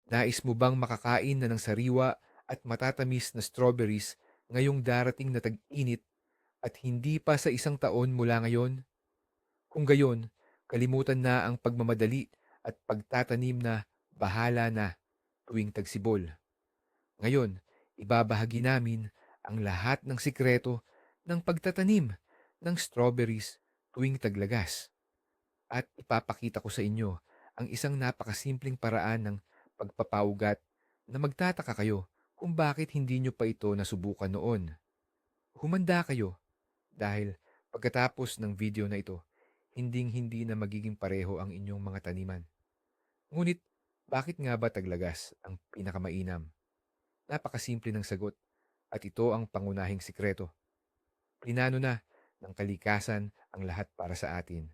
Nais mo bang makakain na ng sariwa at matatamis na strawberries ngayong darating na tag-init at hindi pa sa isang taon mula ngayon? Kung gayon, kalimutan na ang pagmamadali at pagtatanim na bahala na tuwing tagsibol. Ngayon, ibabahagi namin ang lahat ng sikreto ng pagtatanim ng strawberries tuwing taglagas. At ipapakita ko sa inyo ang isang napakasimpleng paraan ng pagpapaugat na magtataka kayo kung bakit hindi nyo pa ito nasubukan noon. Humanda kayo dahil pagkatapos ng video na ito, hinding-hindi na magiging pareho ang inyong mga taniman. Ngunit, bakit nga ba taglagas ang pinakamainam? Napakasimple ng sagot at ito ang pangunahing sikreto. Plinano na ng kalikasan ang lahat para sa atin.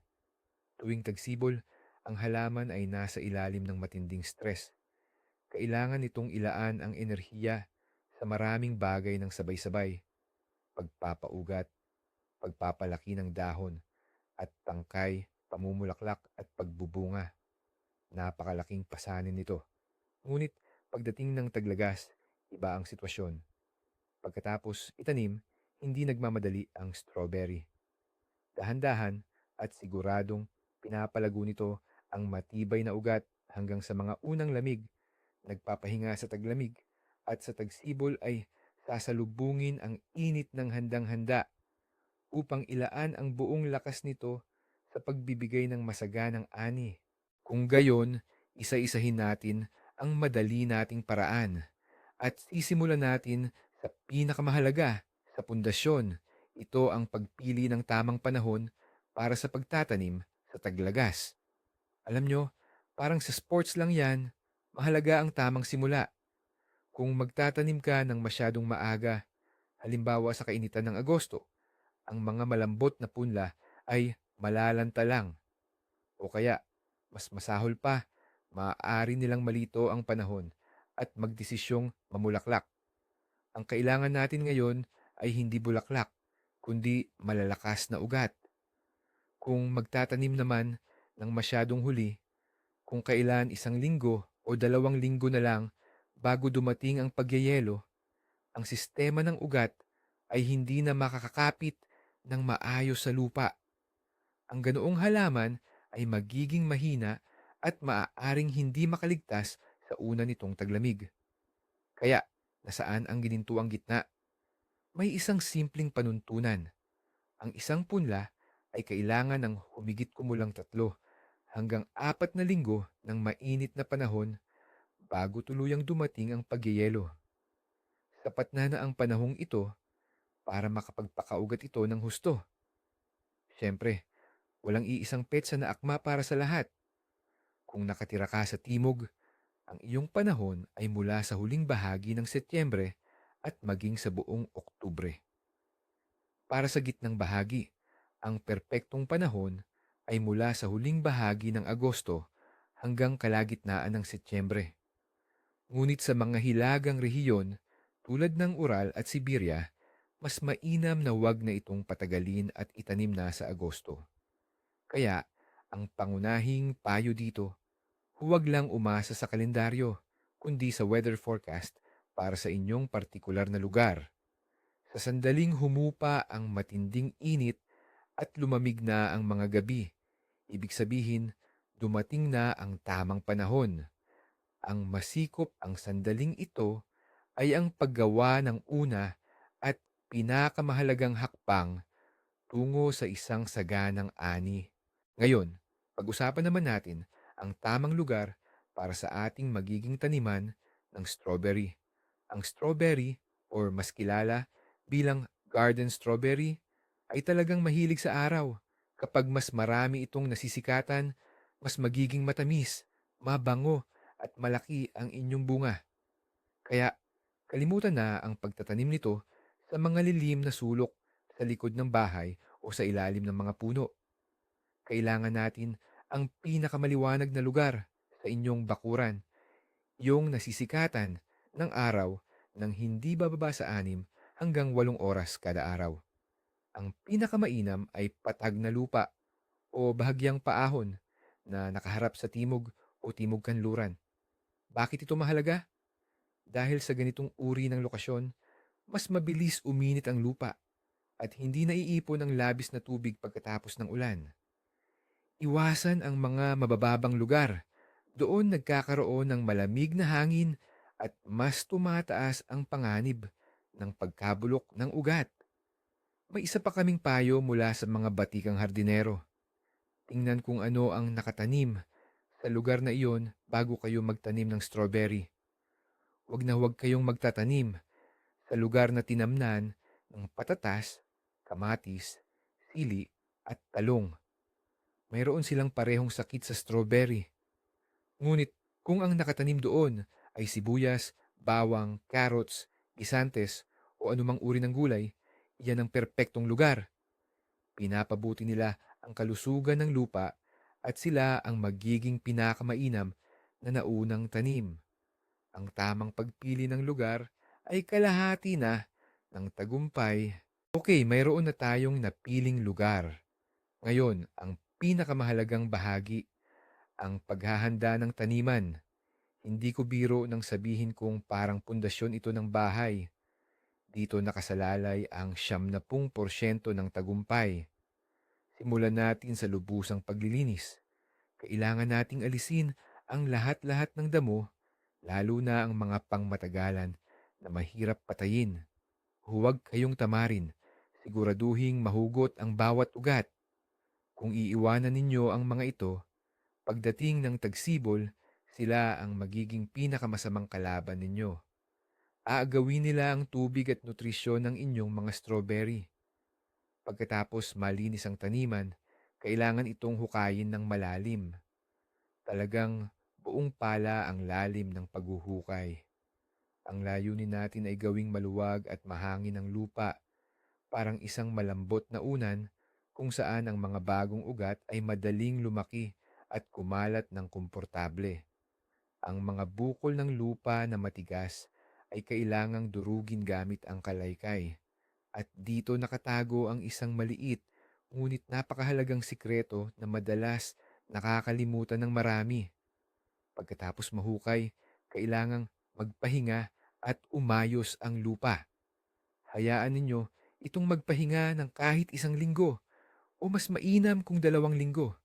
Tuwing tagsibol, ang halaman ay nasa ilalim ng matinding stress. Kailangan nitong ilaan ang enerhiya sa maraming bagay ng sabay-sabay. Pagpapaugat, pagpapalaki ng dahon, at tangkay, pamumulaklak at pagbubunga. Napakalaking pasanin nito. Ngunit pagdating ng taglagas, iba ang sitwasyon. Pagkatapos itanim, hindi nagmamadali ang strawberry. Dahan-dahan at siguradong pinapalago nito ang matibay na ugat hanggang sa mga unang lamig, nagpapahinga sa taglamig, at sa tagsibol ay sasalubungin ang init ng handang-handa upang ilaan ang buong lakas nito sa pagbibigay ng masaganang ani. Kung gayon, isa-isahin natin ang madali nating paraan at sisimulan natin sa pinakamahalaga, sa pundasyon. Ito ang pagpili ng tamang panahon para sa pagtatanim sa taglagas. Alam nyo, parang sa sports lang yan, mahalaga ang tamang simula. Kung magtatanim ka ng masyadong maaga, halimbawa sa kainitan ng Agosto, ang mga malambot na punla ay malalanta lang. O kaya, mas masahol pa, maaari nilang malito ang panahon at magdesisyong mamulaklak. Ang kailangan natin ngayon ay hindi bulaklak, kundi malalakas na ugat. Kung magtatanim naman ng masyadong huli, kung kailan 1 linggo o 2 linggo na lang bago dumating ang pagyayelo, ang sistema ng ugat ay hindi na makakakapit ng maayos sa lupa. Ang ganoong halaman ay magiging mahina at maaaring hindi makaligtas sa una nitong taglamig. Kaya, nasaan ang ginintuang gitna? May isang simpleng panuntunan. Ang isang punla ay kailangan ng humigit kumulang 3 hanggang 4 na linggo ng mainit na panahon bago tuluyang dumating ang pagyayelo. Sapat na ang panahong ito para makapagpakaugat ito ng husto. Siyempre, walang iisang petsa na akma para sa lahat. Kung nakatira ka sa timog, ang iyong panahon ay mula sa huling bahagi ng Setyembre at maging sa buong Oktubre. Para sa gitnang bahagi, ang perpektong panahon ay mula sa huling bahagi ng Agosto hanggang kalagitnaan ng Setyembre. Ngunit sa mga hilagang rehiyon tulad ng Ural at Siberia, mas mainam na wag na itong patagalin at itanim na sa Agosto. Kaya, ang pangunahing payo dito, huwag lang umasa sa kalendaryo, kundi sa weather forecast para sa inyong partikular na lugar. Sa sandaling humupa ang matinding init at lumamig na ang mga gabi, ibig sabihin, dumating na ang tamang panahon. Ang masikop ang sandaling ito ay ang paggawa ng una at pinakamahalagang hakbang tungo sa isang saganang ani. Ngayon, pag-usapan naman natin ang tamang lugar para sa ating magiging taniman ng strawberry. Ang strawberry, or mas kilala bilang garden strawberry, ay talagang mahilig sa araw. Kapag mas marami itong nasisikatan, mas magiging matamis, mabango, at malaki ang inyong bunga. Kaya, kalimutan na ang pagtatanim nito sa mga lilim na sulok sa likod ng bahay o sa ilalim ng mga puno. Kailangan natin ang pinakamaliwanag na lugar sa inyong bakuran, yung nasisikatan ng araw ng hindi bababa sa 6 hanggang 8 oras kada araw. Ang pinakamainam ay patag na lupa o bahagyang paahon na nakaharap sa timog o timog kanluran. Bakit ito mahalaga? Dahil sa ganitong uri ng lokasyon, mas mabilis uminit ang lupa at hindi naiipon ang labis na tubig pagkatapos ng ulan. Iwasan ang mga mabababang lugar. Doon nagkakaroon ng malamig na hangin at mas tumataas ang panganib ng pagkabulok ng ugat. May isa pa kaming payo mula sa mga batikang hardinero. Tingnan kung ano ang nakatanim sa lugar na iyon bago kayo magtanim ng strawberry. Huwag kayong magtatanim sa lugar na tinamnan ng patatas, kamatis, sili at talong. Mayroon silang parehong sakit sa strawberry. Ngunit kung ang nakatanim doon ay sibuyas, bawang, carrots, gisantes o anumang uri ng gulay, iyan ang perpektong lugar. Pinapabuti nila ang kalusugan ng lupa at sila ang magiging pinakamainam na naunang tanim. Ang tamang pagpili ng lugar ay kalahati na ng tagumpay. Okay, mayroon na tayong napiling lugar. Ngayon, ang pinakamahalagang bahagi, ang paghahanda ng taniman. Hindi ko biro nang sabihin kong parang pundasyon ito ng bahay. Dito nakasalalay ang 70% ng tagumpay. Simulan natin sa lubusang paglilinis. Kailangan nating alisin ang lahat-lahat ng damo, lalo na ang mga pangmatagalan na mahirap patayin. Huwag kayong tamarin. Siguraduhing mahugot ang bawat ugat. Kung iiwanan ninyo ang mga ito, pagdating ng tagsibol, sila ang magiging pinakamasamang kalaban ninyo. Aagawin nila ang tubig at nutrisyon ng inyong mga strawberry. Pagkatapos malinis ang taniman, kailangan itong hukayin ng malalim. Talagang buong pala ang lalim ng paghuhukay. Ang layunin natin ay gawing maluwag at mahangin ang lupa, parang isang malambot na unan kung saan ang mga bagong ugat ay madaling lumaki at kumalat ng komportable. Ang mga bukol ng lupa na matigas ay kailangang durugin gamit ang kalaykay. At dito nakatago ang isang maliit ngunit napakahalagang sikreto na madalas nakakalimutan ng marami. Pagkatapos mahukay, kailangang magpahinga at umayos ang lupa. Hayaan ninyo itong magpahinga ng kahit 1 linggo o mas mainam kung 2 linggo.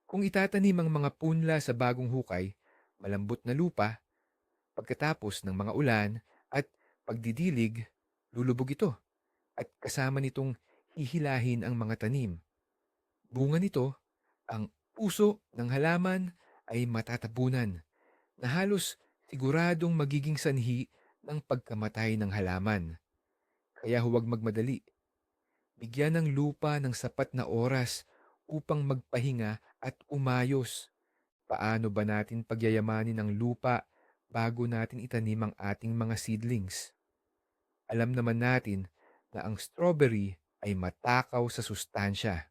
Kung itatanim ang mga punla sa bagong hukay, malambot na lupa, pagkatapos ng mga ulan at pagdidilig, lulubog ito at kasama nitong hihilahin ang mga tanim. Bunga nito, ang puso ng halaman ay matatabunan na halos siguradong magiging sanhi ng pagkamatay ng halaman. Kaya huwag magmadali. Bigyan ng lupa ng sapat na oras upang magpahinga at umayos. Paano ba natin pagyayamanin ang lupa bago natin itanim ang ating mga seedlings? Alam naman natin na ang strawberry ay matakaw sa sustansya.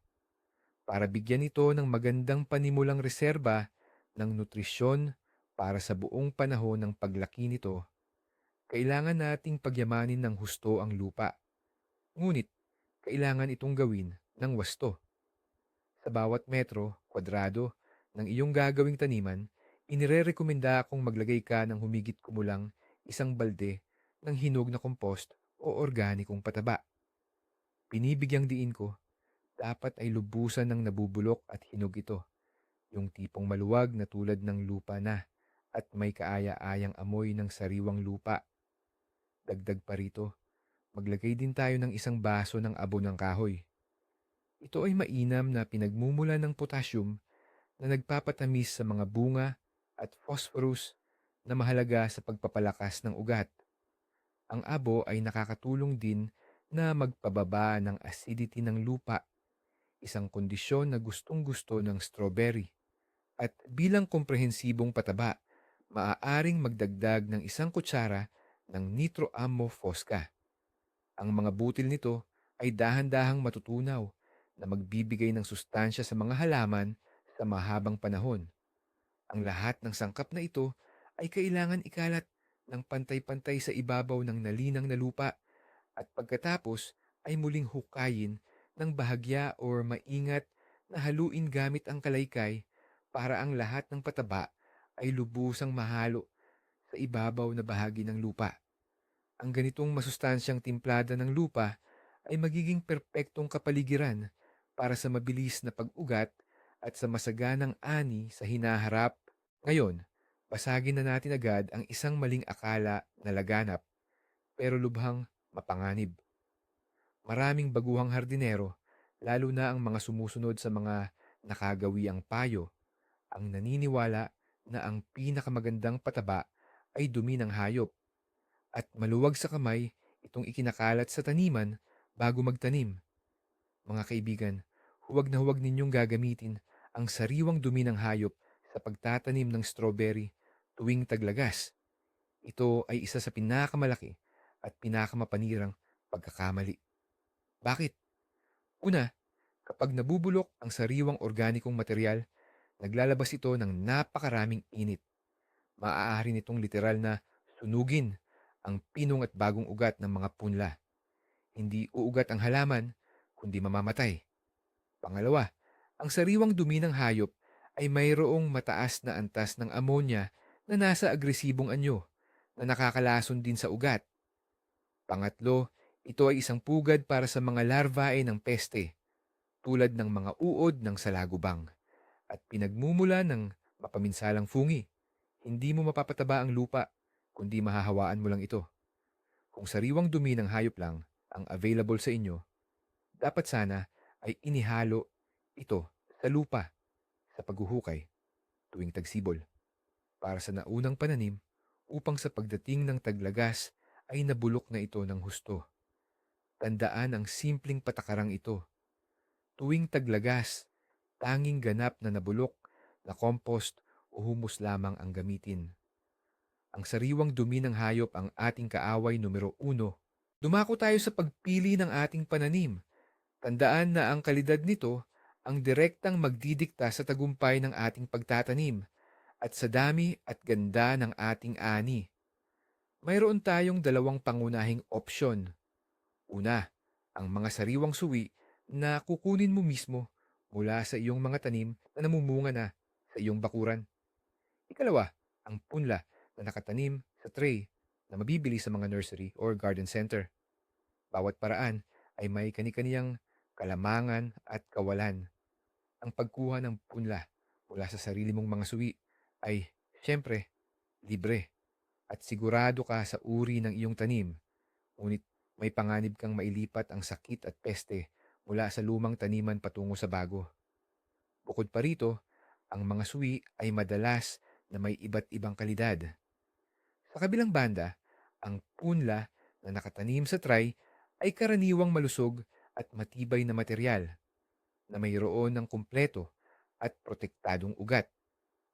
Para bigyan ito ng magandang panimulang reserba ng nutrisyon para sa buong panahon ng paglaki nito, kailangan nating pagyamanin ng husto ang lupa. Ngunit, kailangan itong gawin ng wasto. Sa bawat metro, kwadrado, ng iyong gagawing taniman, inirerekomenda akong maglagay ka ng humigit kumulang 1 balde ng hinog na compost o organikong pataba. Binibigyang diin ko, dapat ay lubusan ng nabubulok at hinog ito, yung tipong maluwag na tulad ng lupa na at may kaaya-ayang amoy ng sariwang lupa. Dagdag pa rito, maglagay din tayo ng 1 baso ng abo ng kahoy. Ito ay mainam na pinagmumula ng potassium na nagpapatamis sa mga bunga at phosphorus na mahalaga sa pagpapalakas ng ugat. Ang abo ay nakakatulong din na magpababa ng acidity ng lupa, isang kondisyon na gustong-gusto ng strawberry. At bilang komprehensibong pataba, maaaring magdagdag ng 1 kutsara ng nitroammo fosca. Ang mga butil nito ay dahan-dahang matutunaw na magbibigay ng sustansya sa mga halaman sa mahabang panahon. Ang lahat ng sangkap na ito ay kailangan ikalat ng pantay-pantay sa ibabaw ng nalinang na lupa at pagkatapos ay muling hukayin ng bahagya o maingat na haluin gamit ang kalaykay para ang lahat ng pataba ay lubusang mahalo sa ibabaw na bahagi ng lupa. Ang ganitong masustansyang timplada ng lupa ay magiging perpektong kapaligiran para sa mabilis na pag-ugat at sa masaganang ani sa hinaharap. Ngayon, basagin na natin agad ang isang maling akala na laganap pero lubhang mapanganib. Maraming baguhang hardinero, lalo na ang mga sumusunod sa mga nakagawiang payo, ang naniniwala na ang pinakamagandang pataba ay dumi ng hayop at maluwag sa kamay itong ikinakalat sa taniman bago magtanim. Mga kaibigan, huwag ninyong gagamitin ang sariwang dumi ng hayop sa pagtatanim ng strawberry tuwing taglagas. Ito ay isa sa pinakamalaki at pinakamapanirang pagkakamali. Bakit? Una, kapag nabubulok ang sariwang organikong material, naglalabas ito ng napakaraming init. Maaari nitong literal na sunugin ang pinong at bagong ugat ng mga punla. Hindi uugat ang halaman, kundi mamamatay. Pangalawa, ang sariwang dumi ng hayop ay mayroong mataas na antas ng ammonia na nasa agresibong anyo na nakakalason din sa ugat. Pangatlo, ito ay isang pugad para sa mga larvae ng peste tulad ng mga uod ng salagubang at pinagmumula ng mapaminsalang fungi. Hindi mo mapapataba ang lupa, kundi mahahawaan mo lang ito. Kung sariwang dumi ng hayop lang ang available sa inyo, dapat sana ay inihalo ito sa lupa sa paghuhukay tuwing tagsibol para sa naunang pananim upang sa pagdating ng taglagas ay nabulok na ito ng husto. Tandaan ang simpleng patakarang ito. Tuwing taglagas, tanging ganap na nabulok na compost o humus lamang ang gamitin. Ang sariwang dumi ng hayop ang ating kaaway numero 1. Dumako tayo sa pagpili ng ating pananim. Tandaan na ang kalidad nito ang direktang magdidikta sa tagumpay ng ating pagtatanim at sa dami at ganda ng ating ani. Mayroon tayong dalawang pangunahing opsyon. Una, ang mga sariwang suwi na kukunin mo mismo mula sa iyong mga tanim na namumunga na sa iyong bakuran. Ikalawa, ang punla na nakatanim sa tray na mabibili sa mga nursery or garden center. Bawat paraan ay may kani-kaniyang kalamangan at kawalan. Ang pagkuha ng punla mula sa sarili mong mga suwi ay, siyempre, libre at sigurado ka sa uri ng iyong tanim. Ngunit may panganib kang mailipat ang sakit at peste mula sa lumang taniman patungo sa bago. Bukod pa rito, ang mga suwi ay madalas na may iba't ibang kalidad. Sa kabilang banda, ang punla na nakatanim sa tray ay karaniwang malusog at matibay na material na mayroon ng kumpleto at protektadong ugat.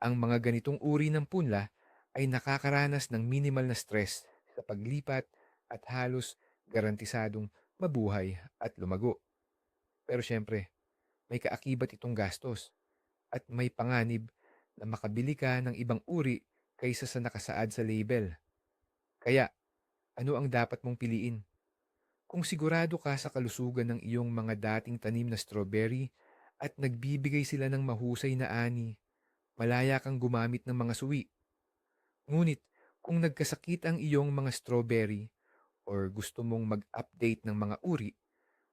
Ang mga ganitong uri ng punla ay nakakaranas ng minimal na stress sa paglipat at halos garantisadong mabuhay at lumago. Pero syempre, may kaakibat itong gastos at may panganib na makabili ka ng ibang uri kaysa sa nakasaad sa label. Kaya, ano ang dapat mong piliin? Kung sigurado ka sa kalusugan ng iyong mga dating tanim na strawberry at nagbibigay sila ng mahusay na ani, malaya kang gumamit ng mga suwi. Ngunit, kung nagkasakit ang iyong mga strawberry or gusto mong mag-update ng mga uri,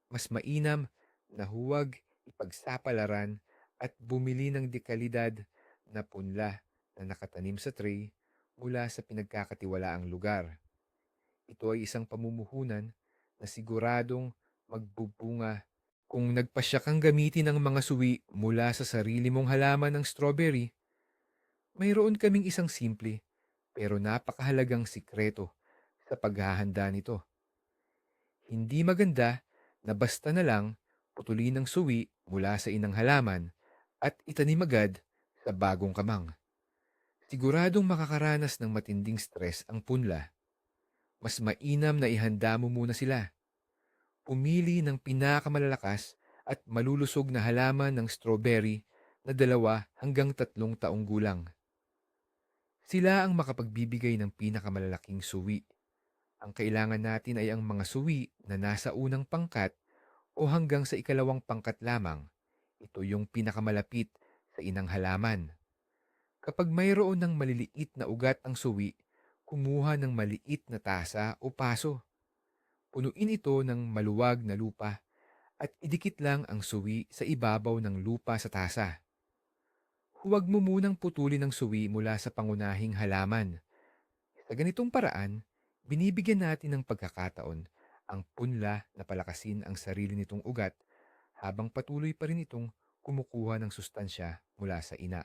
mas mainam na huwag ipagsapalaran at bumili ng dekalidad na punla na nakatanim sa tray mula sa pinagkakatiwalaang lugar. Ito ay isang pamumuhunan na siguradong magbubunga. Kung nagpasya kang gamitin ang mga suwi mula sa sarili mong halaman ng strawberry, mayroon kaming isang simple pero napakahalagang sikreto sa paghahanda nito. Hindi maganda na basta na lang putulin ng suwi mula sa inang halaman at itanim agad sa bagong kamang. Siguradong makakaranas ng matinding stress ang punla. Mas mainam na ihanda mo muna sila. Pumili ng pinakamalalakas at malulusog na halaman ng strawberry na 2 hanggang 3 taong gulang. Sila ang makapagbibigay ng pinakamalalaking suwi. Ang kailangan natin ay ang mga suwi na nasa unang pangkat o hanggang sa ikalawang pangkat lamang. Ito yung pinakamalapit sa inang halaman. Kapag mayroon ng maliliit na ugat ang suwi, Kumuha ng maliit na tasa o paso. Punuin ito ng maluwag na lupa at idikit lang ang suwi sa ibabaw ng lupa sa tasa. Huwag mo munang putulin ang suwi mula sa pangunahing halaman. Sa ganitong paraan, binibigyan natin ng pagkakataon ang punla na palakasin ang sarili nitong ugat habang patuloy pa rin itong kumukuha ng sustansya mula sa ina.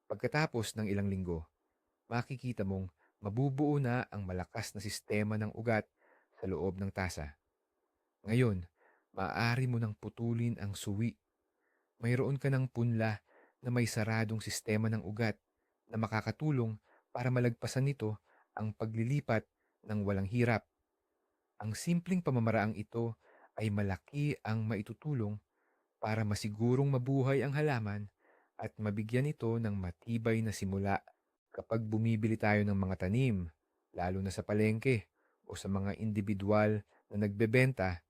Pagkatapos ng ilang linggo, makikita mong mabubuo na ang malakas na sistema ng ugat sa loob ng tasa. Ngayon, maaari mo nang putulin ang suwi. Mayroon ka ng punla na may saradong sistema ng ugat na makakatulong para malagpasan nito ang paglilipat ng walang hirap. Ang simpleng pamamaraang ito ay malaki ang maitutulong para masigurong mabuhay ang halaman at mabigyan ito ng matibay na simula kapag bumibili tayo ng mga tanim, lalo na sa palengke o sa mga individual na nagbebenta.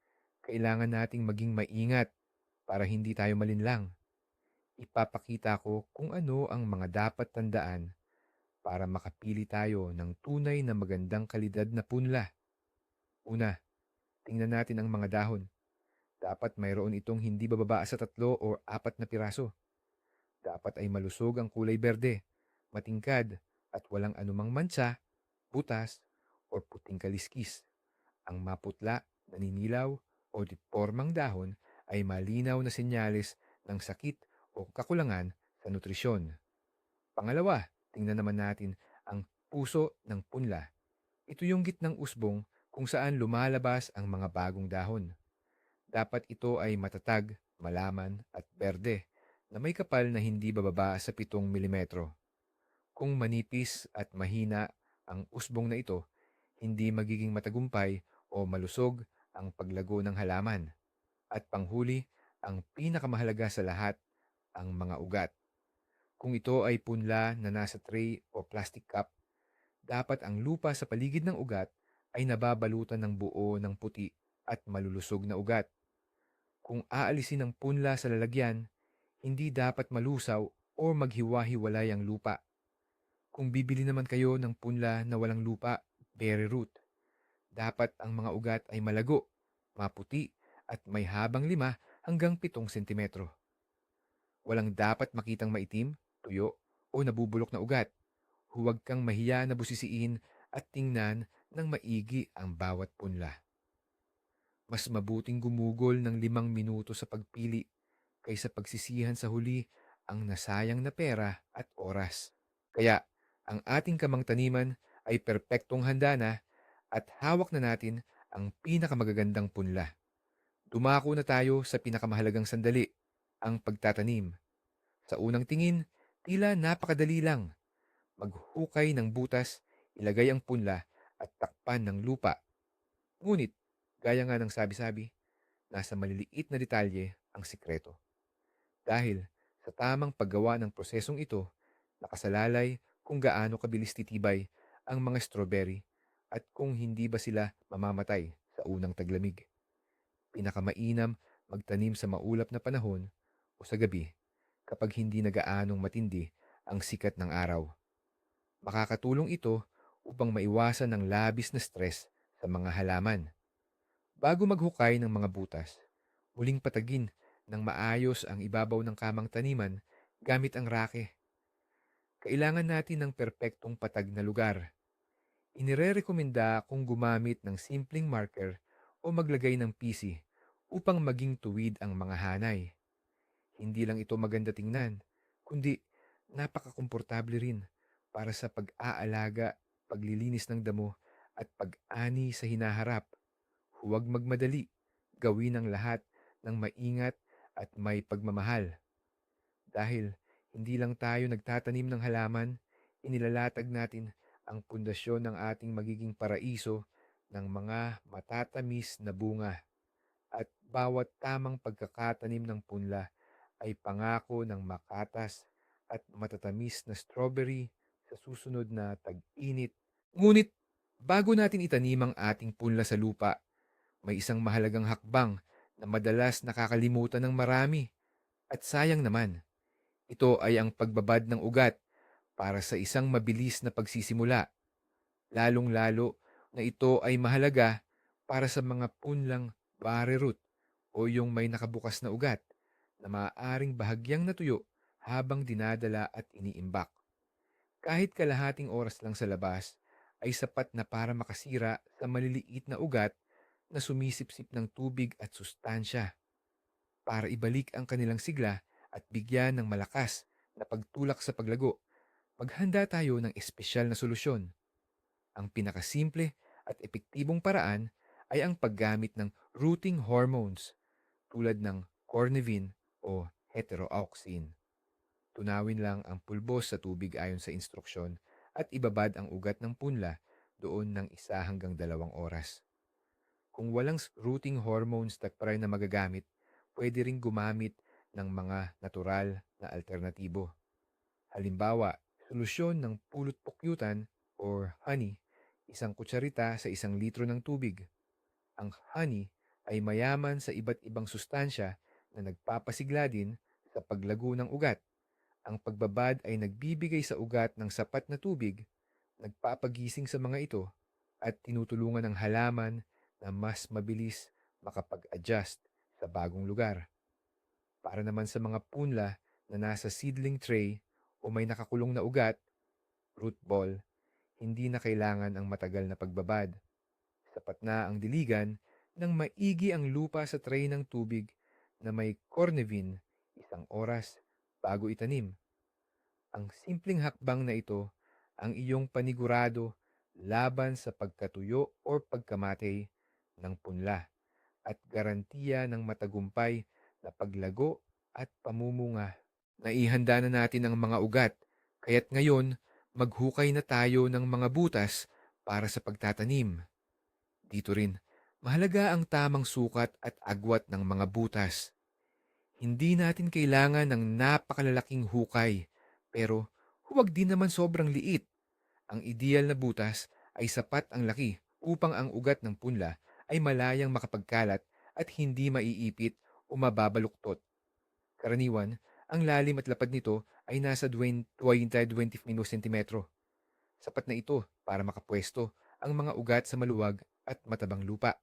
Kailangan nating maging maingat para hindi tayo malinlang. Ipapakita ko kung ano ang mga dapat tandaan para makapili tayo ng tunay na magandang kalidad na punla. Una, tingnan natin ang mga dahon. Dapat mayroon itong hindi bababa sa 3 o 4 na piraso. Dapat ay malusog ang kulay berde, matingkad, at walang anumang mantsa, butas, o puting kaliskis. Ang maputla, naninilaw, o dipormang dahon ay malinaw na senyales ng sakit o kakulangan sa nutrisyon. Pangalawa, tingnan naman natin ang puso ng punla. Ito yung gitnang usbong kung saan lumalabas ang mga bagong dahon. Dapat ito ay matatag, malaman at berde na may kapal na hindi bababa sa 7 milimetro. Kung manipis at mahina ang usbong na ito, hindi magiging matagumpay o malusog ang paglago ng halaman. At panghuli, ang pinakamahalaga sa lahat, ang mga ugat. Kung ito ay punla na nasa tray o plastic cup, dapat ang lupa sa paligid ng ugat ay nababalutan ng buo ng puti at malulusog na ugat. Kung aalisin ang punla sa lalagyan, hindi dapat malusaw o maghiwa-hiwalay ang lupa. Kung bibili naman kayo ng punla na walang lupa, bare root, dapat ang mga ugat ay malago, maputi, at may habang 5 hanggang 7 sentimetro. Walang dapat makitang maitim, tuyo, o nabubulok na ugat. Huwag kang mahiya na busisiin at tingnan ng maigi ang bawat punla. Mas mabuting gumugol ng 5 minuto sa pagpili kaysa pagsisihan sa huli ang nasayang na pera at oras. Kaya, ang ating kamang taniman ay perpektong handa na at hawak na natin ang pinakamagagandang punla. Dumako na tayo sa pinakamahalagang sandali, ang pagtatanim. Sa unang tingin, tila napakadali lang. Maghukay ng butas, ilagay ang punla at takpan ng lupa. Ngunit, gaya nga ng sabi-sabi, nasa maliliit na detalye ang sikreto. Dahil sa tamang paggawa ng prosesong ito, nakasalalay kung gaano kabilis titibay ang mga strawberry at kung hindi ba sila mamamatay sa unang taglamig. Pinakamainam magtanim sa maulap na panahon o sa gabi kapag hindi na gaanong matindi ang sikat ng araw. Makakatulong ito upang maiwasan ng labis na stress sa mga halaman. Bago maghukay ng mga butas, muling patagin ng maayos ang ibabaw ng kamang taniman gamit ang rake. Kailangan natin ng perpektong patag na lugar. Inirerekomenda kung gumamit ng simpleng marker o maglagay ng PC upang maging tuwid ang mga hanay. Hindi lang ito maganda tingnan, kundi napakakomportable rin para sa pag-aalaga, paglilinis ng damo at pag-ani sa hinaharap. Huwag magmadali, gawin ang lahat ng maingat at may pagmamahal. Dahil hindi lang tayo nagtatanim ng halaman, inilalatag natin ang pundasyon ng ating magiging paraiso ng mga matatamis na bunga. At bawat tamang pagkakatanim ng punla ay pangako ng makatas at matatamis na strawberry sa susunod na tag-init. Ngunit, bago natin itanim ang ating punla sa lupa, may isang mahalagang hakbang na madalas nakakalimutan ng marami. At sayang naman, ito ay ang pagbabad ng ugat para sa isang mabilis na pagsisimula. lalong-lalo na ito ay mahalaga para sa mga punlang bare root o yung may nakabukas na ugat na maaaring bahagyang natuyo habang dinadala at iniimbak. Kahit kalahating oras lang sa labas ay sapat na para makasira sa maliliit na ugat na sumisipsip ng tubig at sustansya. Para ibalik ang kanilang sigla at bigyan ng malakas na pagtulak sa paglago, maghanda tayo ng espesyal na solusyon. Ang pinakasimple at epektibong paraan ay ang paggamit ng rooting hormones tulad ng cornivin o heteroauxin. Tunawin lang ang pulbos sa tubig ayon sa instruksyon at ibabad ang ugat ng punla doon ng 1 hanggang 2 oras. Kung walang rooting hormones na paray na magagamit, pwede ring gumamit ng mga natural na alternatibo. Halimbawa, solusyon ng pulot pukyutan or honey, 1 kutsarita sa 1 litro ng tubig. Ang honey ay mayaman sa iba't ibang sustansya na nagpapasigla din sa paglago ng ugat. Ang pagbabad ay nagbibigay sa ugat ng sapat na tubig, nagpapagising sa mga ito, at tinutulungan ang halaman na mas mabilis makapag-adjust sa bagong lugar. Para naman sa mga punla na nasa seedling tray o may nakakulong na ugat, root ball, hindi na kailangan ang matagal na pagbabad. Sapat na ang diligan ng maigi ang lupa sa tray ng tubig na may cornivin 1 oras bago itanim. Ang simpleng hakbang na ito ang iyong panigurado laban sa pagkatuyo o pagkamatay ng punla at garantiya ng matagumpay na paglago at pamumunga. Naihanda na natin ang mga ugat, kaya't ngayon maghukay na tayo ng mga butas para sa pagtatanim. Dito rin, mahalaga ang tamang sukat at agwat ng mga butas. Hindi natin kailangan ng napakalalaking hukay, pero huwag din naman sobrang liit. Ang ideal na butas ay sapat ang laki upang ang ugat ng punla ay malayang makapagkalat at hindi maiipit o mababaluktot. Karaniwan, ang lalim at lapad nito ay nasa 20-25 sentimetro. Sapat na ito para makapwesto ang mga ugat sa maluwag at matabang lupa.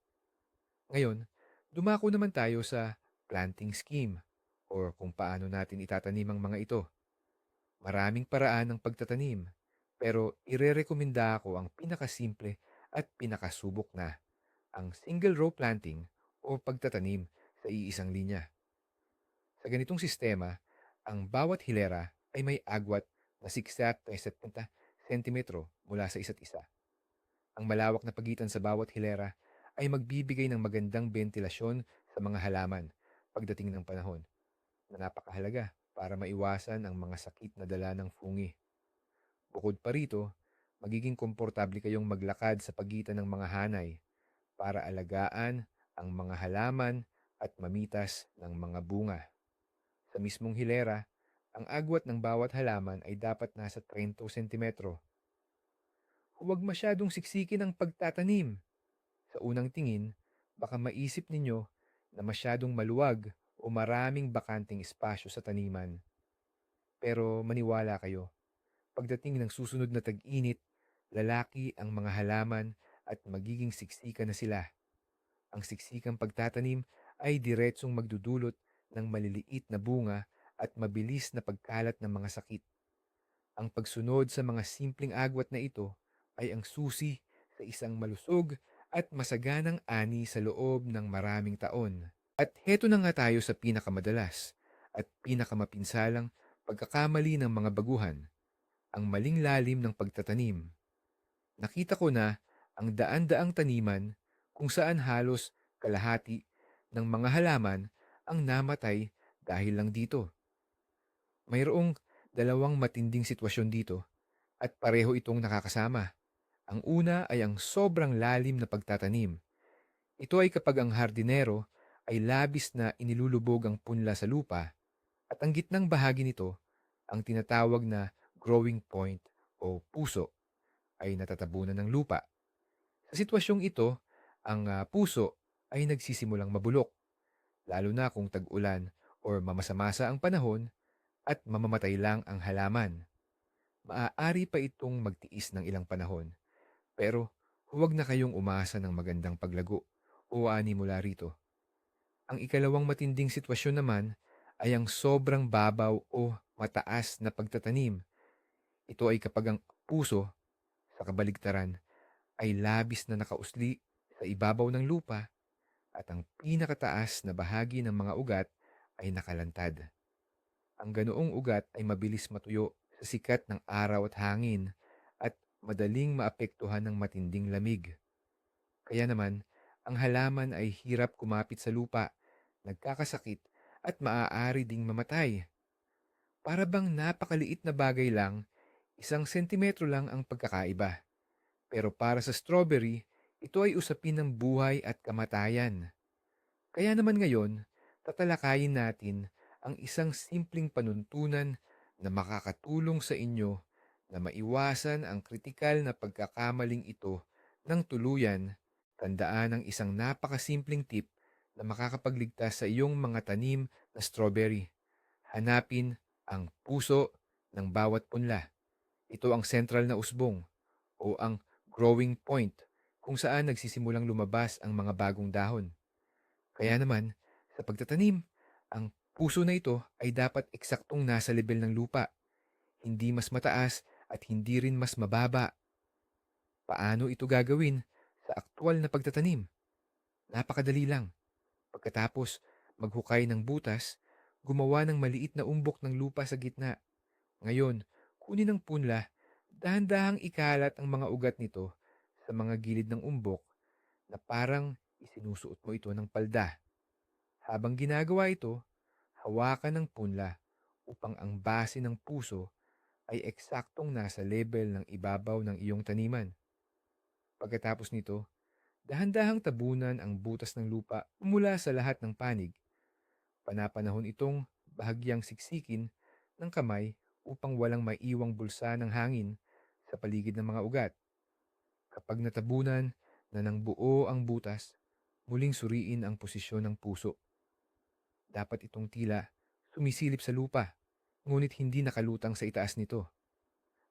Ngayon, dumako naman tayo sa planting scheme or kung paano natin itatanim ang mga ito. Maraming paraan ng pagtatanim, pero irerekomenda ko ang pinakasimple at pinakasubok na, ang single row planting o pagtatanim sa iisang linya. Sa ganitong sistema, ang bawat hilera ay may agwat na 60-70 sentimetro mula sa isa't isa. Ang malawak na pagitan sa bawat hilera ay magbibigay ng magandang bentilasyon sa mga halaman pagdating ng panahon, na napakahalaga para maiwasan ang mga sakit na dala ng fungi. Bukod pa rito, magiging komportable kayong maglakad sa pagitan ng mga hanay para alagaan ang mga halaman at mamitas ng mga bunga. Sa mismong hilera, ang agwat ng bawat halaman ay dapat nasa 30 sentimetro. Huwag masyadong siksikin ang pagtatanim. Sa unang tingin, baka maisip ninyo na masyadong maluwag o maraming bakanting espasyo sa taniman. Pero maniwala kayo, pagdating ng susunod na tag-init, lalaki ang mga halaman at magiging siksika na sila. Ang siksikang pagtatanim ay diretsong magdudulot ng maliliit na bunga at mabilis na pagkalat ng mga sakit. Ang pagsunod sa mga simpleng agwat na ito ay ang susi sa isang malusog at masaganang ani sa loob ng maraming taon. At heto na nga tayo sa pinakamadalas at pinakamapinsalang pagkakamali ng mga baguhan, ang maling lalim ng pagtatanim. Nakita ko na ang daan-daang taniman kung saan halos kalahati ng mga halaman ang namatay dahil lang dito. Mayroong dalawang matinding sitwasyon dito at pareho itong nakakasama. Ang una ay ang sobrang lalim na pagtatanim. Ito ay kapag ang hardinero ay labis na inilulubog ang punla sa lupa at ang gitnang bahagi nito, ang tinatawag na growing point o puso, ay natatabunan ng lupa. Sa sitwasyong ito, ang puso ay nagsisimulang mabulok, lalo na kung tag-ulan o mamasamasa ang panahon at mamamatay lang ang halaman. Maaari pa itong magtiis ng ilang panahon, Pero huwag na kayong umasa ng magandang paglago o ani mula rito. Ang ikalawang matinding sitwasyon naman ay ang sobrang babaw o mataas na pagtatanim. Ito ay kapag ang puso, sa kabaligtaran, ay labis na nakausli sa ibabaw ng lupa at ang pinakataas na bahagi ng mga ugat ay nakalantad. Ang ganoong ugat ay mabilis matuyo sa sikat ng araw at hangin at madaling maapektuhan ng matinding lamig. Kaya naman, ang halaman ay hirap kumapit sa lupa, nagkakasakit at maaari ding mamatay. Para bang napakaliit na bagay lang, 1 sentimetro lang ang pagkakaiba. Pero para sa strawberry, ito ay usapin ng buhay at kamatayan. Kaya naman ngayon, tatalakayin natin ang isang simpleng panuntunan na makakatulong sa inyo na maiwasan ang kritikal na pagkakamaling ito ng tuluyan. Tandaan ang isang napakasimpleng tip na makakapagligtas sa iyong mga tanim na strawberry. Hanapin ang puso ng bawat punla. Ito ang central na usbong o ang growing point kung saan nagsisimulang lumabas ang mga bagong dahon. Kaya naman, sa pagtatanim, ang puso na ito ay dapat eksaktong nasa level ng lupa, hindi mas mataas at hindi rin mas mababa. Paano ito gagawin sa aktual na pagtatanim? Napakadali lang. Pagkatapos maghukay ng butas, gumawa ng maliit na umbok ng lupa sa gitna. Ngayon, kunin ang punla, dahan-dahang ikalat ang mga ugat nito sa mga gilid ng umbok na parang isinusuot mo ito ng palda. Habang ginagawa ito, hawakan ng punla upang ang base ng puso ay eksaktong nasa level ng ibabaw ng iyong taniman. Pagkatapos nito, dahan-dahang tabunan ang butas ng lupa mula sa lahat ng panig. Panapanahon itong bahagyang siksikin ng kamay upang walang maiwang bulsa ng hangin sa paligid ng mga ugat. Kapag natabunan na ng buo ang butas, muling suriin ang posisyon ng puso. Dapat itong tila sumisilip sa lupa, ngunit hindi nakalutang sa itaas nito.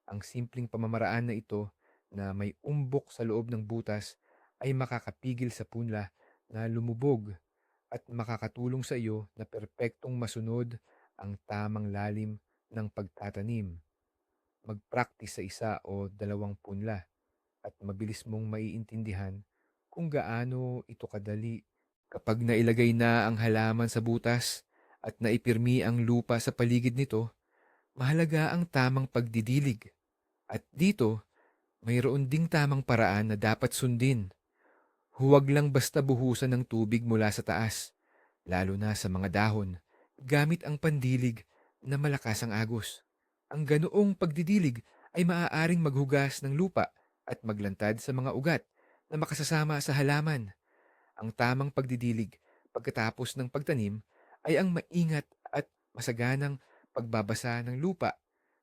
Ang simpleng pamamaraan na ito na may umbok sa loob ng butas ay makakapigil sa punla na lumubog at makakatulong sa iyo na perpektong masunod ang tamang lalim ng pagtatanim. Mag-practice sa isa o dalawang punla at mabilis mong maiintindihan kung gaano ito kadali. Kapag nailagay na ang halaman sa butas at naipirmi ang lupa sa paligid nito, mahalaga ang tamang pagdidilig. At dito, mayroon ding tamang paraan na dapat sundin. Huwag lang basta buhusan ng tubig mula sa taas, lalo na sa mga dahon, gamit ang pandilig na malakas ang agos. Ang ganoong pagdidilig ay maaaring maghugas ng lupa at maglantad sa mga ugat na makasasama sa halaman. Ang tamang pagdidilig pagkatapos ng pagtanim ay ang maingat at masaganang pagbabasa ng lupa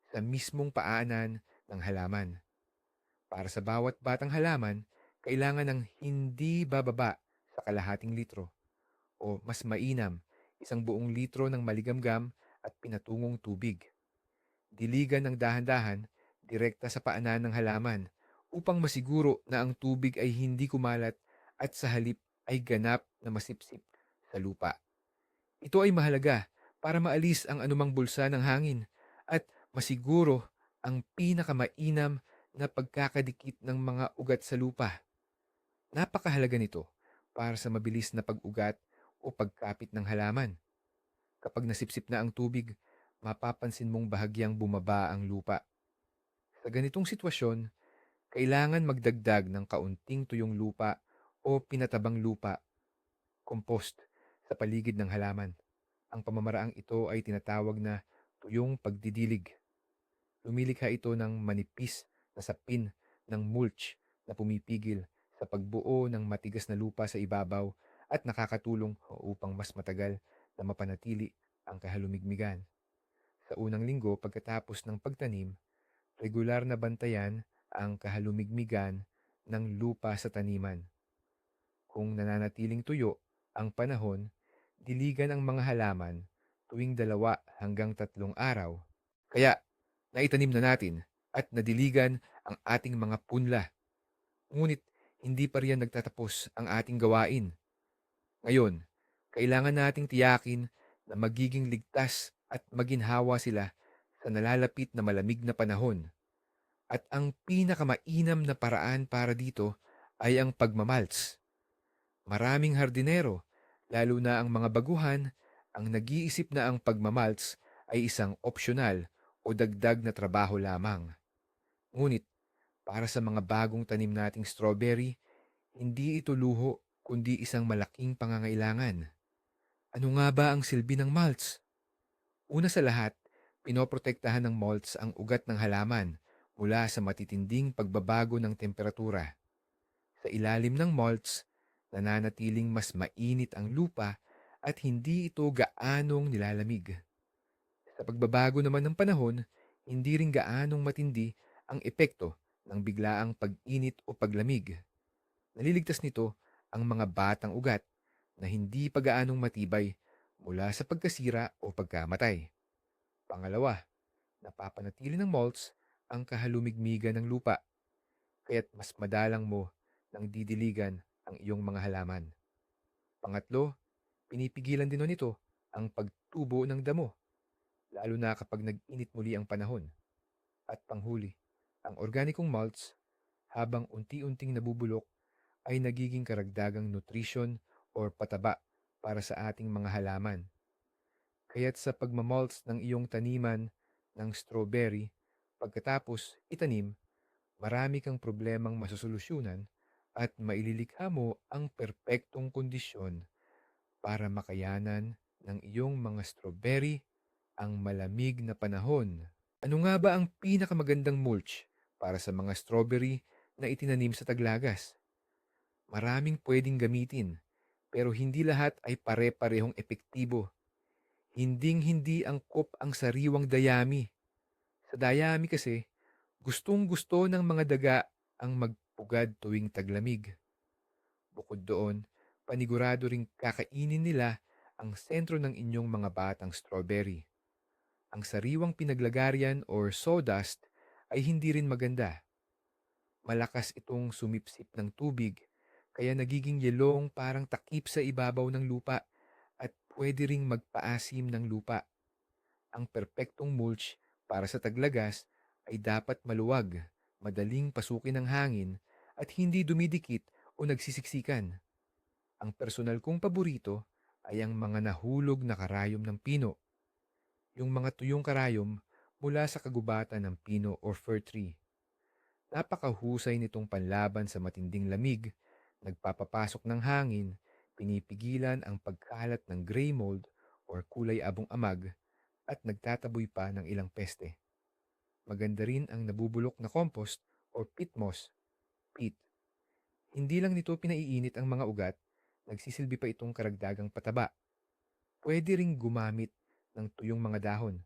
sa mismong paanan ng halaman. Para sa bawat batang halaman, kailangan ng hindi bababa sa kalahating litro o mas mainam, 1 buong litro ng maligamgam at pinatungong tubig. Diligan ng dahan-dahan direkta sa paanan ng halaman upang masiguro na ang tubig ay hindi kumalat at sa halip ay ganap na masipsip sa lupa. Ito ay mahalaga para maalis ang anumang bulsa ng hangin at masiguro ang pinakamainam na pagkakadikit ng mga ugat sa lupa. Napakahalaga nito para sa mabilis na pag-ugat o pagkapit ng halaman. Kapag nasipsip na ang tubig, mapapansin mong bahagyang bumaba ang lupa. Sa ganitong sitwasyon, kailangan magdagdag ng kaunting tuyong lupa o pinatabang lupa, compost, sa paligid ng halaman. Ang pamamaraang ito ay tinatawag na tuyong pagdidilig. Lumilikha ito ng manipis na sapin ng mulch na pumipigil sa pagbuo ng matigas na lupa sa ibabaw at nakakatulong upang mas matagal na mapanatili ang kahalumigmigan. Sa unang linggo pagkatapos ng pagtanim, regular na bantayan ang kahalumigmigan ng lupa sa taniman. Kung nananatiling tuyo ang panahon, diligan ang mga halaman tuwing 2 hanggang 3 araw. Kaya naitanim na natin at nadiligan ang ating mga punla. Ngunit hindi pa riyan nagtatapos ang ating gawain. Ngayon, kailangan nating tiyakin na magiging ligtas at maginhawa sila sa nalalapit na malamig na panahon. At ang pinakamainam na paraan para dito ay ang pagmamalts. Maraming hardinero, lalo na ang mga baguhan, ang nag-iisip na ang pagmamalts ay isang opsyonal o dagdag na trabaho lamang. Ngunit para sa mga bagong tanim nating strawberry, hindi ito luho kundi isang malaking pangangailangan. Ano nga ba ang silbi ng malts? Una sa lahat, pinoprotektahan ng malts ang ugat ng halaman mula sa matitinding pagbabago ng temperatura. Sa ilalim ng malts, nananatiling mas mainit ang lupa at hindi ito gaanong nilalamig. Sa pagbabago naman ng panahon, hindi rin gaanong matindi ang epekto ng biglaang pag-init o paglamig. Naliligtas nito ang mga batang ugat na hindi pa gaanong matibay mula sa pagkasira o pagkamatay. Pangalawa, napapanatili ng malts ang kahalumigmigan ng lupa, kaya't mas madalang mo nang didiligan ang iyong mga halaman. Pangatlo, pinipigilan din nito ang pagtubo ng damo, lalo na kapag nag-init muli ang panahon. At panghuli, ang organikong malts, habang unti-unting nabubulok, ay nagiging karagdagang nutrition or pataba para sa ating mga halaman. Kaya't sa pagmamalts ng iyong taniman ng strawberry, pagkatapos itanim, marami kang problemang masusolusyunan at maililikha mo ang perpektong kondisyon para makayanan ng iyong mga strawberry ang malamig na panahon. Ano nga ba ang pinakamagandang mulch para sa mga strawberry na itinanim sa taglagas? Maraming pwedeng gamitin, pero hindi lahat ay pare-parehong epektibo. Hinding-hindi angkop ang sariwang dayami. Sa dayami kasi, gustong-gusto ng mga daga ang magpugad tuwing taglamig. Bukod doon, panigurado ring kakainin nila ang sentro ng inyong mga batang strawberry. Ang sariwang pinaglagarian or sawdust ay hindi rin maganda. Malakas itong sumipsip ng tubig, kaya nagiging yelong parang takip sa ibabaw ng lupa at pwede ring magpaasim ng lupa. Ang perpektong mulch para sa taglagas ay dapat maluwag, madaling pasukin ng hangin at hindi dumidikit o nagsisiksikan. Ang personal kong paborito ay ang mga nahulog na karayom ng pino, yung mga tuyong karayom mula sa kagubatan ng pino or fir tree. Napakahusay nitong panlaban sa matinding lamig, nagpapapasok ng hangin, pinipigilan ang pagkalat ng gray mold or kulay abong amag at nagtataboy pa ng ilang peste. Maganda rin ang nabubulok na compost or peat moss, peat. Hindi lang nito pinaiinit ang mga ugat, nagsisilbi pa itong karagdagang pataba. Pwede ring gumamit ng tuyong mga dahon,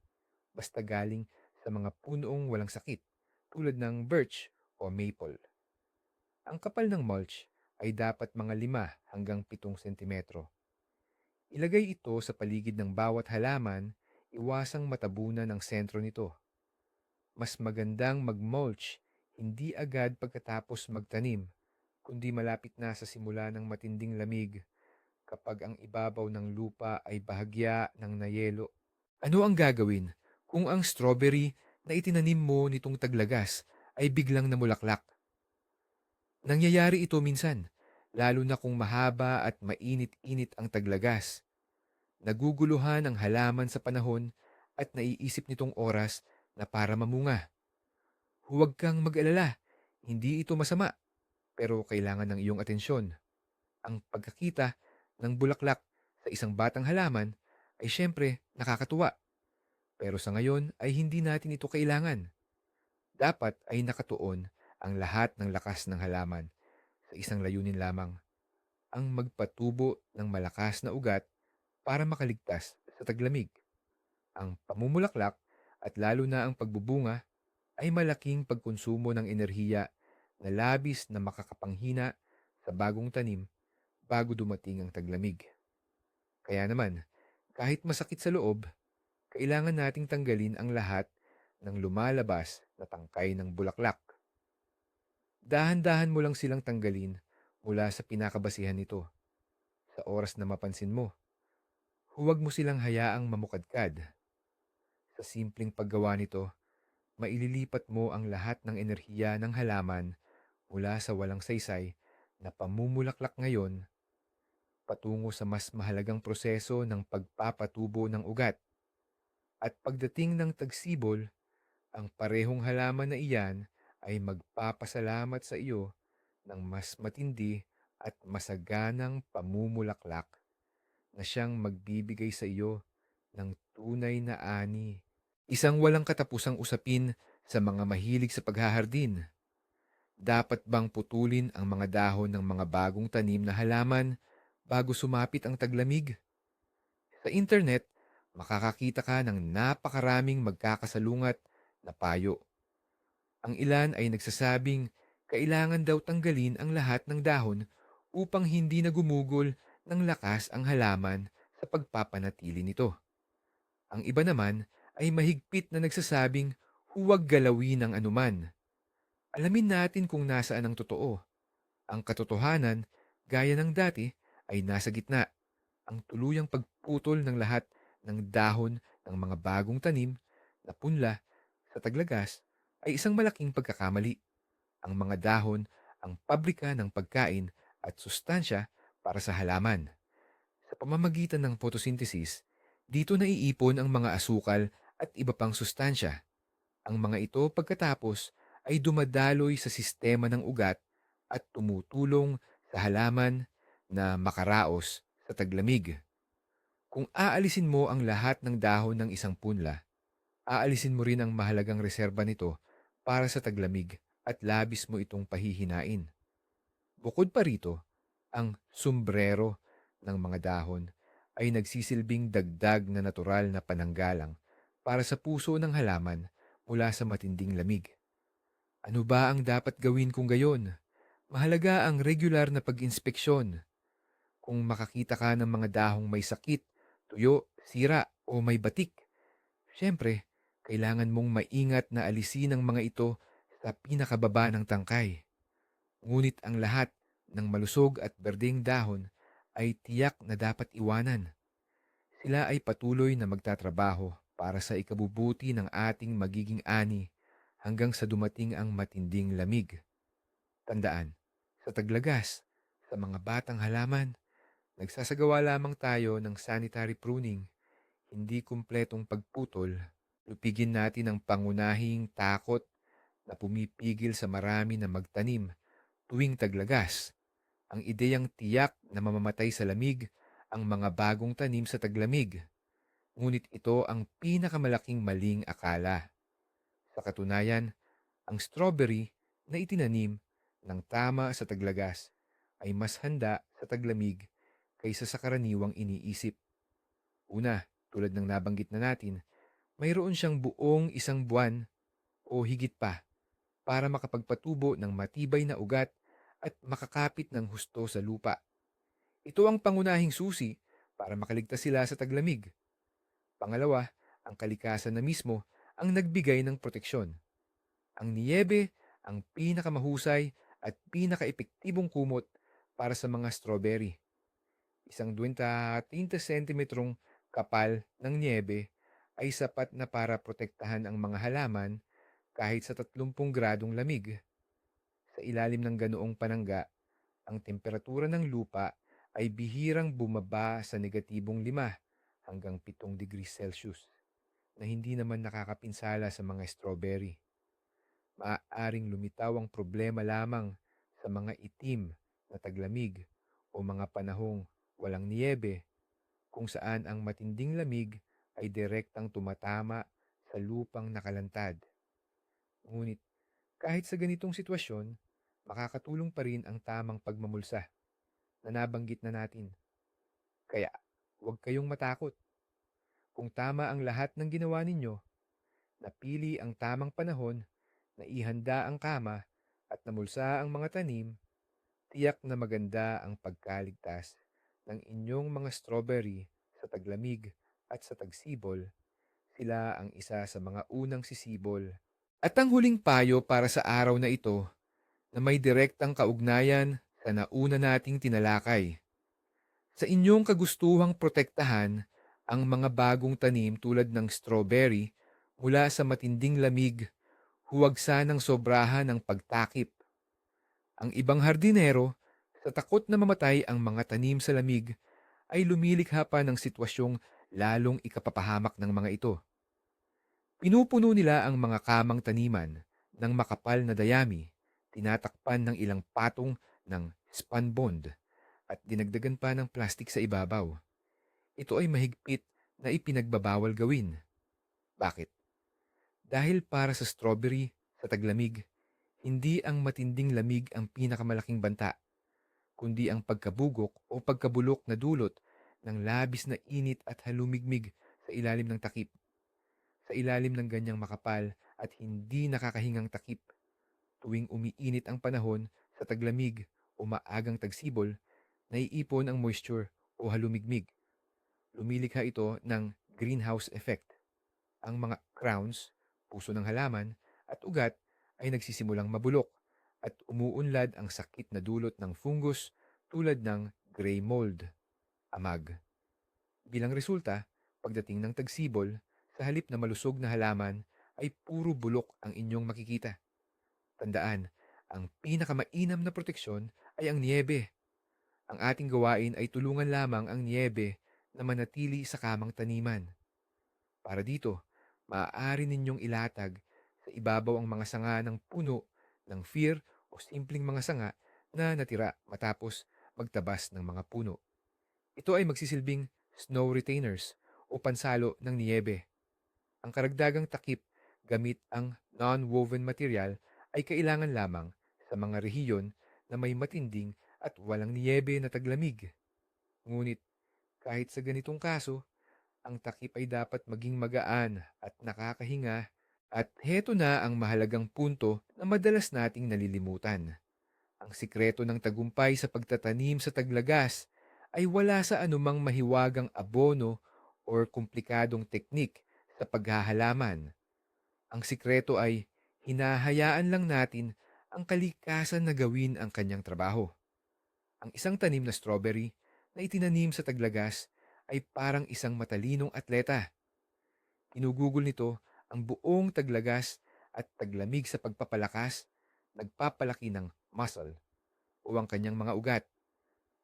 basta galing sa mga punong walang sakit, tulad ng birch o maple. Ang kapal ng mulch ay dapat mga 5 hanggang 7 sentimetro. Ilagay ito sa paligid ng bawat halaman, iwasang matabunan ang sentro nito. Mas magandang mag-mulch hindi agad pagkatapos magtanim, kundi malapit na sa simula ng matinding lamig kapag ang ibabaw ng lupa ay bahagya ng nayelo. Ano ang gagawin kung ang strawberry na itinanim mo nitong taglagas ay biglang namulaklak? Nangyayari ito minsan, lalo na kung mahaba at mainit-init ang taglagas. Naguguluhan ang halaman sa panahon at naiisip nitong oras na para mamunga. Huwag kang mag-alala, hindi ito masama, pero kailangan ng iyong atensyon. Ang pagkakita ng bulaklak sa isang batang halaman ay siyempre nakakatuwa, pero sa ngayon ay hindi natin ito kailangan. Dapat ay nakatuon ang lahat ng lakas ng halaman sa isang layunin lamang, ang magpatubo ng malakas na ugat para makaligtas sa taglamig. Ang pamumulaklak at lalo na ang pagbubunga ay malaking pagkonsumo ng enerhiya na labis na makakapanghina sa bagong tanim bago dumating ang taglamig. Kaya naman, kahit masakit sa loob, kailangan nating tanggalin ang lahat ng lumalabas na tangkay ng bulaklak. Dahan-dahan mo lang silang tanggalin mula sa pinakabasihan nito. Sa oras na mapansin mo, huwag mo silang hayaang mamukadkad. Sa simpleng paggawa nito, maililipat mo ang lahat ng enerhiya ng halaman mula sa walang saysay na pamumulaklak ngayon patungo sa mas mahalagang proseso ng pagpapatubo ng ugat. At pagdating ng tagsibol, ang parehong halaman na iyan ay magpapasalamat sa iyo ng mas matindi at masaganang pamumulaklak na siyang magbibigay sa iyo ng tunay na ani. Isang walang katapusang usapin sa mga mahilig sa paghahardin. Dapat bang putulin ang mga dahon ng mga bagong tanim na halaman bago sumapit ang taglamig? Sa internet, makakakita ka ng napakaraming magkakasalungat na payo. Ang ilan ay nagsasabing kailangan daw tanggalin ang lahat ng dahon upang hindi na gumugol ng lakas ang halaman sa pagpapanatili nito. Ang iba naman ay mahigpit na nagsasabing huwag galawin ang anuman. Alamin natin kung nasaan ang totoo. Ang katotohanan, gaya ng dati, ay nasa gitna. Ang tuluyang pagputol ng lahat ng dahon ng mga bagong tanim na punla sa taglagas ay isang malaking pagkakamali. Ang mga dahon ang pabrika ng pagkain at sustansya para sa halaman. Sa pamamagitan ng photosynthesis, dito naiipon ang mga asukal at iba pang sustansya. Ang mga ito pagkatapos ay dumadaloy sa sistema ng ugat at tumutulong sa halaman na makaraos sa taglamig. Kung aalisin mo ang lahat ng dahon ng isang punla, aalisin mo rin ang mahalagang reserba nito para sa taglamig at labis mo itong pahihinain. Bukod pa rito, ang sombrero ng mga dahon ay nagsisilbing dagdag na natural na pananggalang para sa puso ng halaman mula sa matinding lamig. Ano ba ang dapat gawin kung gayon? Mahalaga ang regular na pag-inspeksyon. Kung makakita ka ng mga dahong may sakit, tuyo, sira o may batik, siyempre, kailangan mong maingat na alisin ang mga ito sa pinakababa ng tangkay. Ngunit ang lahat ng malusog at berdeng dahon ay tiyak na dapat iwanan. Sila ay patuloy na magtatrabaho para sa ikabubuti ng ating magiging ani hanggang sa dumating ang matinding lamig. Tandaan, sa taglagas, sa mga batang halaman, nagsasagawa lamang tayo ng sanitary pruning, hindi kumpletong pagputol. Lupigin natin ang pangunahing takot na pumipigil sa marami na magtanim tuwing taglagas. Ang ideyang tiyak na mamamatay sa lamig ang mga bagong tanim sa taglamig. Ngunit ito ang pinakamalaking maling akala. Sa katunayan, ang strawberry na itinanim ng tama sa taglagas ay mas handa sa taglamig kaysa sa karaniwang iniisip. Una, tulad ng nabanggit na natin, mayroon siyang buong isang buwan o higit pa para makapagpatubo ng matibay na ugat at makakapit ng husto sa lupa. Ito ang pangunahing susi para makaligtas sila sa taglamig. Pangalawa, ang kalikasan na mismo ang nagbigay ng proteksyon. Ang niyebe ang pinakamahusay at pinakaepektibong kumot para sa mga strawberry. Isang 20-30 sentimetrong kapal ng niyebe ay sapat na para protektahan ang mga halaman kahit sa 30 gradong lamig. Sa ilalim ng ganoong panangga, ang temperatura ng lupa ay bihirang bumaba sa -5 hanggang 7 degrees Celsius na hindi naman nakakapinsala sa mga strawberry. Maaaring lumitaw ang problema lamang sa mga itim na taglamig o mga panahong walang niyebe kung saan ang matinding lamig ay direktang tumatama sa lupang nakalantad. Ngunit kahit sa ganitong sitwasyon, makakatulong pa rin ang tamang pagmamulsa na nabanggit na natin. Kaya huwag kayong matakot. Kung tama ang lahat ng ginawa ninyo, napili ang tamang panahon, na ihanda ang kama at namulsa ang mga tanim, tiyak na maganda ang pagkaligtas ng inyong mga strawberry sa taglamig at sa tagsibol. Sila ang isa sa mga unang sisibol. At ang huling payo para sa araw na ito, na may direktang kaugnayan sa nauna nating tinalakay. Sa inyong kagustuhang protektahan ang mga bagong tanim tulad ng strawberry mula sa matinding lamig, huwag sanang sobrahan ng pagtakip. Ang ibang hardinero, sa takot na mamatay ang mga tanim sa lamig, ay lumilikha pa ng sitwasyong lalong ikapapahamak ng mga ito. Pinupuno nila ang mga kamang taniman ng makapal na dayami, tinatakpan ng ilang patong ng spunbond at dinagdagan pa ng plastik sa ibabaw. Ito ay mahigpit na ipinagbabawal gawin. Bakit? Dahil para sa strawberry, sa taglamig, hindi ang matinding lamig ang pinakamalaking banta, kundi ang pagkabugok o pagkabulok na dulot ng labis na init at halumigmig sa ilalim ng takip. Sa ilalim ng ganyang makapal at hindi nakakahingang takip, tuwing umiinit ang panahon sa taglamig o maagang tagsibol, naiipon ang moisture o halumigmig. Lumilikha ito ng greenhouse effect. Ang mga crowns, puso ng halaman, at ugat ay nagsisimulang mabulok at umuunlad ang sakit na dulot ng fungus tulad ng gray mold, amag. Bilang resulta, pagdating ng tagsibol, sa halip na malusog na halaman ay puro bulok ang inyong makikita. Tandaan, ang pinakamainam na proteksyon ay ang niyebe. Ang ating gawain ay tulungan lamang ang niyebe na manatili sa kamang taniman. Para dito, maaari ninyong ilatag sa ibabaw ang mga sanga ng puno ng fir o simpleng mga sanga na natira matapos magtabas ng mga puno. Ito ay magsisilbing snow retainers o pansalo ng niyebe. Ang karagdagang takip gamit ang non-woven material ay kailangan lamang sa mga rehiyon na may matinding at walang niyebe na taglamig. Ngunit kahit sa ganitong kaso, ang takip ay dapat maging magaan at nakakahinga, at heto na ang mahalagang punto na madalas nating nalilimutan. Ang sikreto ng tagumpay sa pagtatanim sa taglagas ay wala sa anumang mahiwagang abono or komplikadong teknik sa paghahalaman. Ang sikreto ay hinahayaan lang natin ang kalikasan na gawin ang kanyang trabaho. Ang isang tanim na strawberry na itinanim sa taglagas ay parang isang matalinong atleta. Ginugugol nito ang buong taglagas at taglamig sa pagpapalakas, nagpapalaki ng muscle o ang kanyang mga ugat.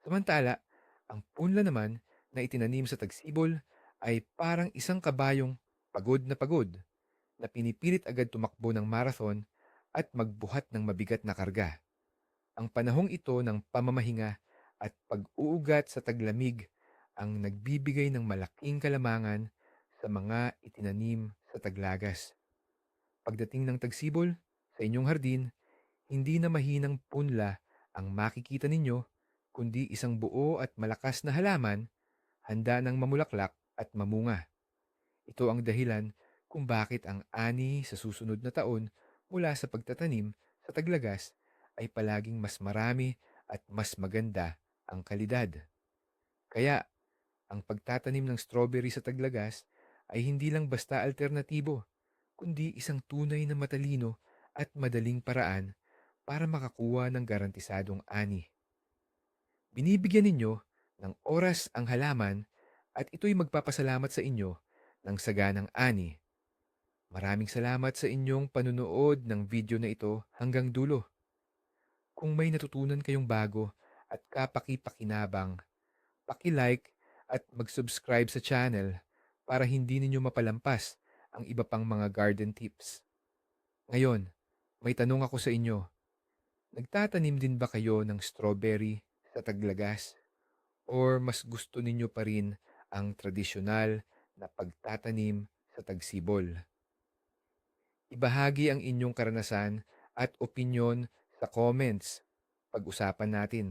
Samantala, ang punla naman na itinanim sa tagsibol ay parang isang kabayong pagod na pinipilit agad tumakbo ng marathon at magbuhat ng mabigat na karga. Ang panahong ito ng pamamahinga at pag-uugat sa taglamig ang nagbibigay ng malaking kalamangan sa mga itinanim sa taglagas. Pagdating ng tagsibol sa inyong hardin, hindi na mahinang punla ang makikita ninyo, kundi isang buo at malakas na halaman, handa ng mamulaklak at mamunga. Ito ang dahilan kung bakit ang ani sa susunod na taon mula sa pagtatanim sa taglagas ay palaging mas marami at mas maganda ang kalidad. Kaya, ang pagtatanim ng strawberry sa taglagas ay hindi lang basta alternatibo, kundi isang tunay na matalino at madaling paraan para makakuha ng garantisadong ani. Binibigyan ninyo ng oras ang halaman at ito'y magpapasalamat sa inyo ng saganang ani. Maraming salamat sa inyong panunood ng video na ito hanggang dulo. Kung may natutunan kayong bago at kapaki-pakinabang, paki-like at mag-subscribe sa channel para hindi ninyo mapalampas ang iba pang mga garden tips. Ngayon, may tanong ako sa inyo. Nagtatanim din ba kayo ng strawberry sa taglagas? Or mas gusto ninyo pa rin ang tradisyonal na pagtatanim sa tagsibol? Ibahagi ang inyong karanasan at opinyon sa comments. Pag-usapan natin.